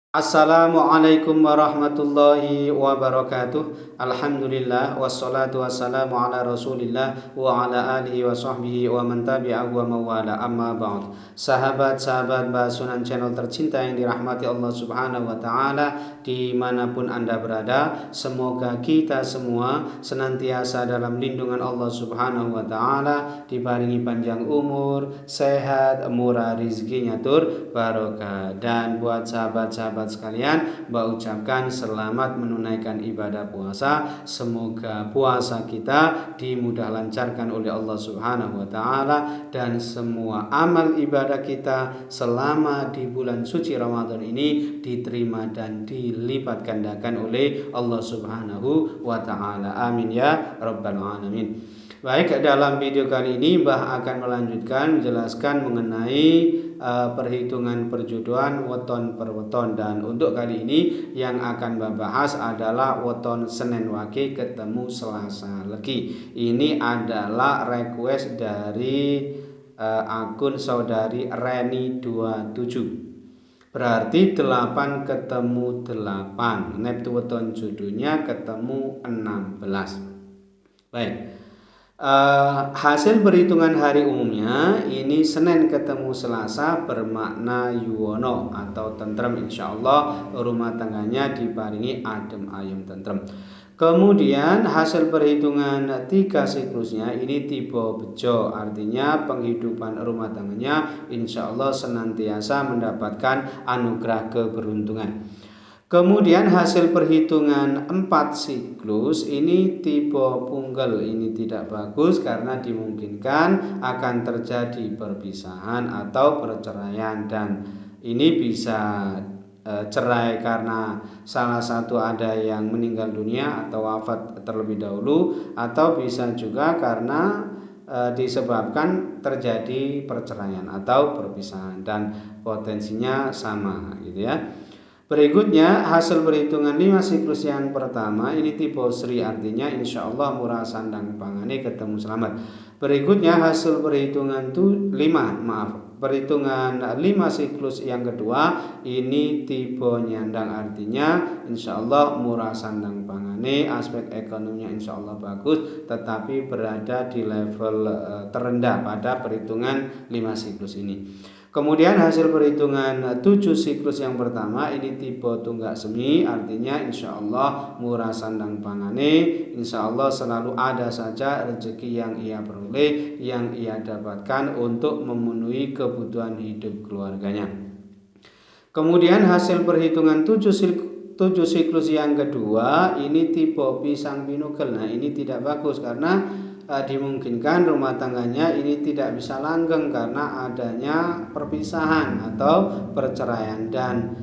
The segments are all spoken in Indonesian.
Assalamualaikum warahmatullahi wabarakatuh. Alhamdulillah wassalatu wassalamu ala Rasulillah wa ala alihi wa sahbihi wa man tabi'ahu wa mawala amma ba'd. Sahabat-sahabat Basunan channel tercinta yang dirahmati Allah Subhanahu wa taala dimanapun Anda berada, semoga kita semua senantiasa dalam lindungan Allah Subhanahu wa taala, dibaringi panjang umur, sehat, murah rizkinya tur barokah. Dan buat sahabat-sahabat sekalian, Mbak ucapkan selamat menunaikan ibadah puasa. Semoga puasa kita dimudah lancarkan oleh Allah Subhanahu wa taala dan semua amal ibadah kita selama di bulan suci Ramadan ini diterima dan dilipat gandakan oleh Allah Subhanahu wa taala. Amin ya rabbal alamin. Baik, dalam video kali ini Mbah akan melanjutkan menjelaskan mengenai perhitungan perjodohan weton per weton, dan untuk kali ini yang akan Mbah bahas adalah weton Senin Wage ketemu Selasa Legi. Ini adalah request dari akun saudari Reni27. Berarti 8 ketemu 8. Neptu weton jodohnya ketemu 16. Baik. Hasil perhitungan hari umumnya ini Senin ketemu Selasa bermakna yuwono atau tentrem, insya Allah rumah tangganya diparingi adem ayem tentrem. Kemudian hasil perhitungan 3 siklusnya ini tiba bejo, artinya penghidupan rumah tangganya insya Allah senantiasa mendapatkan anugerah keberuntungan. Kemudian hasil perhitungan 4 siklus ini tipe punggel, ini tidak bagus karena dimungkinkan akan terjadi perpisahan atau perceraian, dan ini bisa cerai karena salah satu ada yang meninggal dunia atau wafat terlebih dahulu, atau bisa juga karena disebabkan terjadi perceraian atau perpisahan, dan potensinya sama gitu ya. Berikutnya hasil perhitungan 5 siklus yang pertama ini tipe Sri, artinya insya Allah murah sandang pangane ketemu selamat. Berikutnya hasil perhitungan 5 siklus yang kedua ini tipe nyandang, artinya insya Allah murah sandang pangane, aspek ekonominya insya Allah bagus, tetapi berada di level terendah pada perhitungan 5 siklus ini. Kemudian hasil perhitungan 7 siklus yang pertama ini tipe tunggak semi, artinya insya Allah murah sandang pangane, insya Allah selalu ada saja rezeki yang ia peroleh, yang ia dapatkan untuk memenuhi kebutuhan hidup keluarganya. Kemudian hasil perhitungan 7 siklus yang kedua ini tipe pisang pinugel. Nah ini tidak bagus karena dimungkinkan rumah tangganya ini tidak bisa langgeng karena adanya perpisahan atau perceraian, dan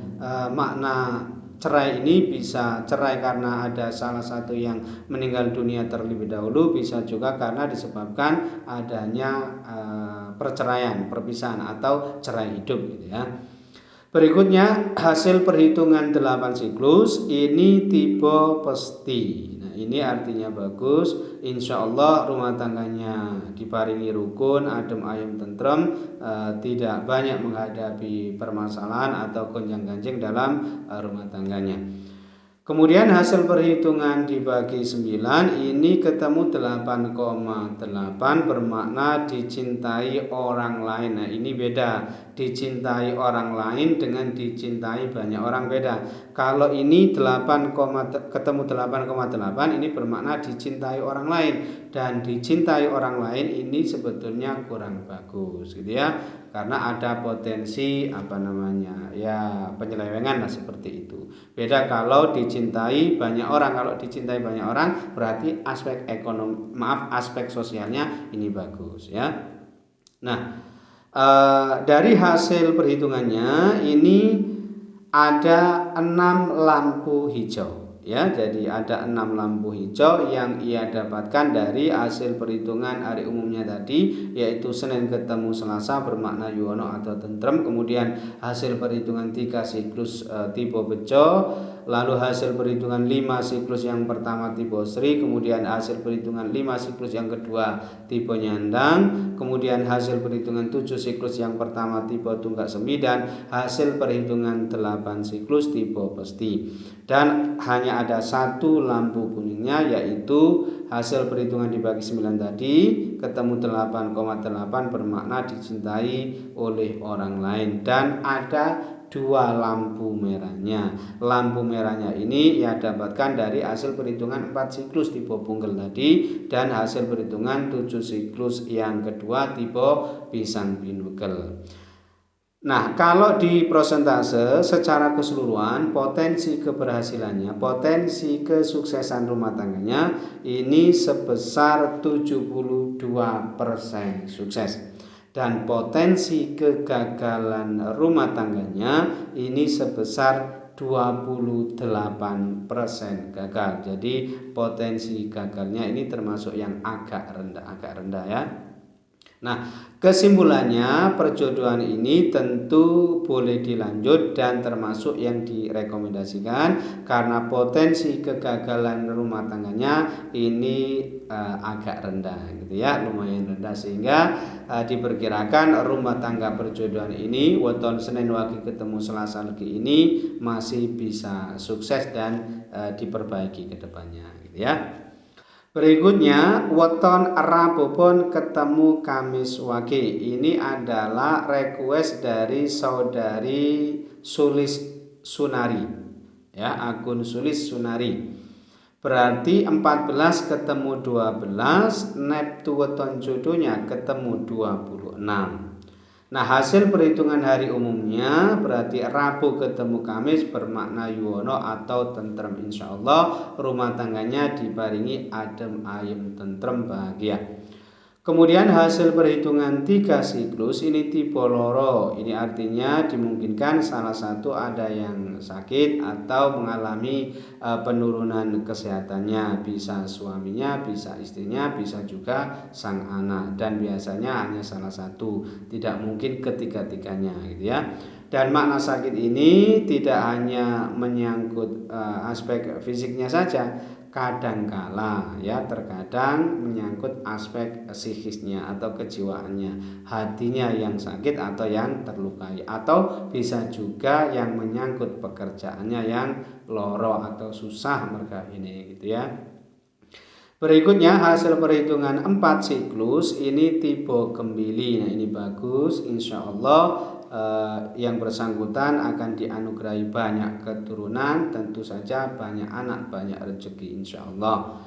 makna cerai ini bisa cerai karena ada salah satu yang meninggal dunia terlebih dahulu, bisa juga karena disebabkan adanya perceraian, perpisahan atau cerai hidup gitu ya. Berikutnya hasil perhitungan 8 siklus ini tipe pesti. Nah ini artinya bagus, insya Allah rumah tangganya diparingi rukun, adem ayem tentrem, tidak banyak menghadapi permasalahan atau gonjang-ganjing dalam rumah tangganya. Kemudian hasil perhitungan dibagi 9 ini ketemu 8,8 bermakna dicintai orang lain. Nah ini beda, dicintai orang lain dengan dicintai banyak orang beda. Kalau ini 8, ketemu 8,8 ini bermakna dicintai orang lain, dan dicintai orang lain ini sebetulnya kurang bagus gitu ya, karena ada potensi penyelewengan lah seperti itu. Beda kalau dicintai banyak orang. Kalau dicintai banyak orang berarti aspek aspek sosialnya ini bagus ya. Nah dari hasil perhitungannya ini ada 6 lampu hijau ya, jadi ada 6 lampu hijau yang ia dapatkan dari hasil perhitungan hari umumnya tadi, yaitu Senin ketemu Selasa bermakna yuwono atau tentrem. Kemudian hasil perhitungan 3 siklus tipe bejo, lalu hasil perhitungan 5 siklus yang pertama tipe Sri, kemudian hasil perhitungan 5 siklus yang kedua tipe nyandang, kemudian hasil perhitungan 7 siklus yang pertama tipe tunggak semi, dan hasil perhitungan 8 siklus tipe pesti. Dan hanya ada satu lampu kuningnya, yaitu hasil perhitungan dibagi 9 tadi ketemu 8,8 bermakna dicintai oleh orang lain, dan ada dua lampu merahnya. Lampu merahnya ini ia dapatkan dari hasil perhitungan 4 siklus tipe punggel tadi dan hasil perhitungan 7 siklus yang kedua tipe pisang binugel. Nah, kalau di prosentase secara keseluruhan potensi keberhasilannya, potensi kesuksesan rumah tangganya ini sebesar 72% sukses. Dan potensi kegagalan rumah tangganya ini sebesar 28% gagal. Jadi potensi gagalnya ini termasuk yang agak rendah ya. Nah, kesimpulannya perjodohan ini tentu boleh dilanjut dan termasuk yang direkomendasikan karena potensi kegagalan rumah tangganya ini agak rendah gitu ya, lumayan rendah, sehingga diperkirakan rumah tangga perjodohan ini weton Senin Wage ketemu Selasa Legi ini masih bisa sukses dan diperbaiki ke depannya gitu ya. Berikutnya weton Rabu pon ketemu Kamis Wage. Ini adalah request dari saudari Sulis Sunari. Ya, akun Sulis Sunari. Berarti 14 ketemu 12, neptu weton jodohnya ketemu 26. Nah, hasil perhitungan hari umumnya berarti Rabu ketemu Kamis bermakna yuwono atau tentrem, insya Allah rumah tangganya diparingi adem ayem tentrem bahagia. Kemudian hasil perhitungan 3 siklus ini tipe loro. Ini artinya dimungkinkan salah satu ada yang sakit atau mengalami penurunan kesehatannya. Bisa suaminya, bisa istrinya, bisa juga sang anak. Dan biasanya hanya salah satu, tidak mungkin ketiga-tiganya gitu ya. Dan makna sakit ini tidak hanya menyangkut aspek fisiknya saja, kadangkala ya terkadang menyangkut aspek psikisnya atau kejiwaannya, hatinya yang sakit atau yang terlukai, atau bisa juga yang menyangkut pekerjaannya yang loro atau susah mereka ini gitu ya. Berikutnya hasil perhitungan 4 siklus ini tipe kembili. Nah, ini bagus, insya Allah yang bersangkutan akan dianugerahi banyak keturunan, tentu saja banyak anak, banyak rezeki insya Allah.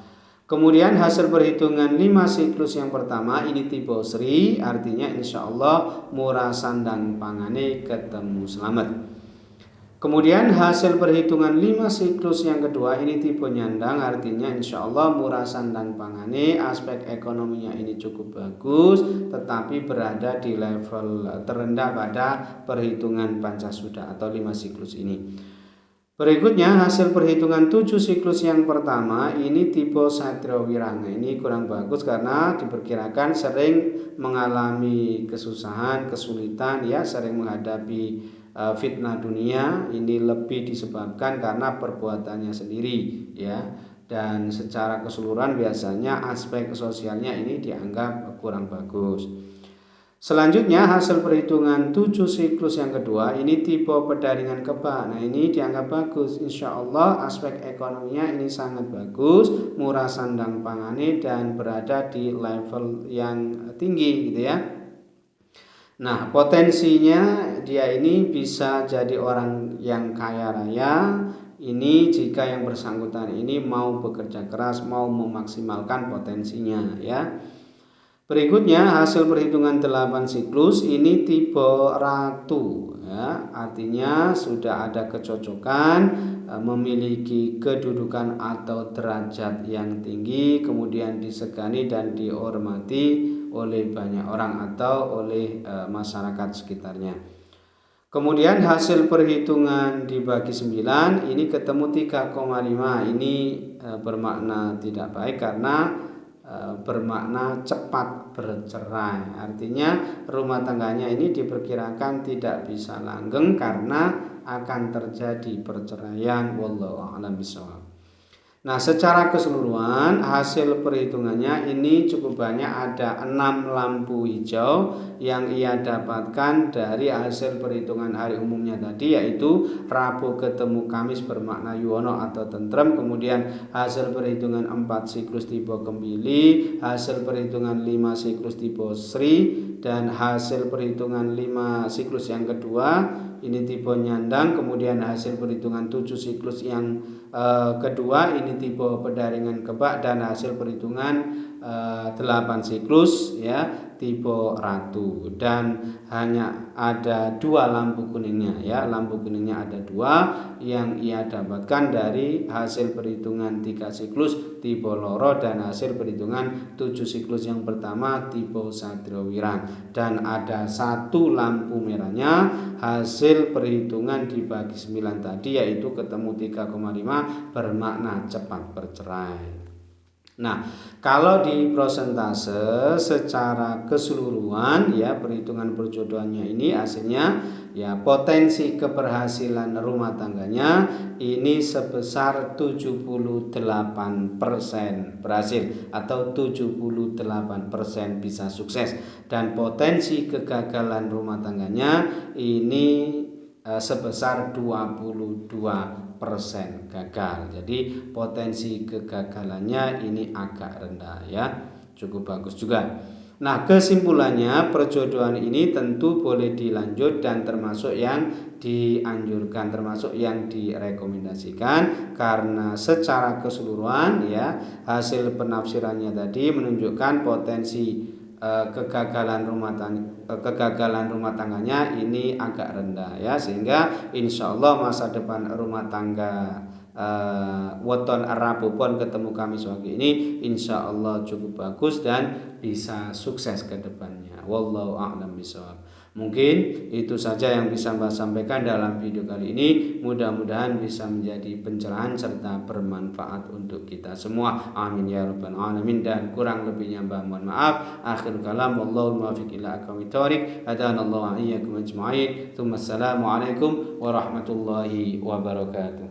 Kemudian hasil perhitungan 5 siklus yang pertama ini tipe Sri, artinya insya Allah murah sandang pangane ketemu selamat. Kemudian hasil perhitungan 5 siklus yang kedua ini tipe nyandang, artinya insya Allah murah sandang pangane, aspek ekonominya ini cukup bagus tetapi berada di level terendah pada perhitungan pancasuda atau 5 siklus ini. Berikutnya hasil perhitungan 7 siklus yang pertama ini tipe Satrio Wiranga. Ini kurang bagus karena diperkirakan sering mengalami kesusahan, kesulitan ya, sering menghadapi fitnah dunia. Ini lebih disebabkan karena perbuatannya sendiri ya, dan secara keseluruhan biasanya aspek sosialnya ini dianggap kurang bagus. Selanjutnya hasil perhitungan 7 siklus yang kedua ini tipe pedaringan kebak. Nah, ini dianggap bagus, insya Allah aspek ekonominya ini sangat bagus, murah sandang pangane dan berada di level yang tinggi gitu ya. Nah, potensinya dia ini bisa jadi orang yang kaya raya ini jika yang bersangkutan ini mau bekerja keras, mau memaksimalkan potensinya ya. Berikutnya hasil perhitungan 8 siklus ini tipe ratu ya, artinya sudah ada kecocokan, memiliki kedudukan atau derajat yang tinggi, kemudian disegani dan dihormati oleh banyak orang atau oleh masyarakat sekitarnya. Kemudian hasil perhitungan dibagi 9 ini ketemu 3,5. Ini bermakna tidak baik karena bermakna cepat bercerai. Artinya rumah tangganya ini diperkirakan tidak bisa langgeng karena akan terjadi perceraian. Wallahu a'lam bishawab. Nah, secara keseluruhan hasil perhitungannya ini cukup banyak, ada 6 lampu hijau yang ia dapatkan dari hasil perhitungan hari umumnya tadi, yaitu Rabu ketemu Kamis bermakna yuwono atau tentrem, kemudian hasil perhitungan 4 siklus tipe Kembili, hasil perhitungan 5 siklus tipe Sri, dan hasil perhitungan 5 siklus yang kedua ini tipe nyandang, kemudian hasil perhitungan 7 siklus yang kedua ini tipe pedaringan kebak, dan hasil perhitungan 8 siklus ya tipe ratu. Dan hanya ada 2 lampu kuningnya ya, lampu kuningnya ada 2 yang ia dapatkan dari hasil perhitungan 3 siklus tipe loro dan hasil perhitungan 7 siklus yang pertama tipe Satrio-Wirang. Dan ada 1 lampu merahnya hasil perhitungan dibagi 9 tadi, yaitu ketemu 3,5 bermakna cepat bercerai. Nah, kalau di prosentase secara keseluruhan ya perhitungan perjodohannya ini hasilnya ya potensi keberhasilan rumah tangganya ini sebesar 78% berhasil atau 78% bisa sukses, dan potensi kegagalan rumah tangganya ini sebesar 22% gagal. Jadi potensi kegagalannya ini agak rendah ya, cukup bagus juga. Nah, kesimpulannya perjodohan ini tentu boleh dilanjut dan termasuk yang dianjurkan, termasuk yang direkomendasikan, karena secara keseluruhan ya hasil penafsirannya tadi menunjukkan potensi kegagalan rumah tangganya ini agak rendah ya, sehingga insya Allah masa depan rumah tangga weton Rabu pon ketemu Kamis wage ini insya Allah cukup bagus dan bisa sukses ke depannya. Wallahu a'lam bishawab. Mungkin itu saja yang bisa Mbak sampaikan dalam video kali ini. Mudah-mudahan bisa menjadi pencerahan serta bermanfaat untuk kita semua. Amin ya rabbal alamin. Dan kurang lebihnya Mbak mohon maaf. Akhir kalam, wallahu muwaffiq ila aqwamit thoriq. Hadanallahu wa iyyakum ajma'in. Assalamualaikum warahmatullahi wabarakatuh.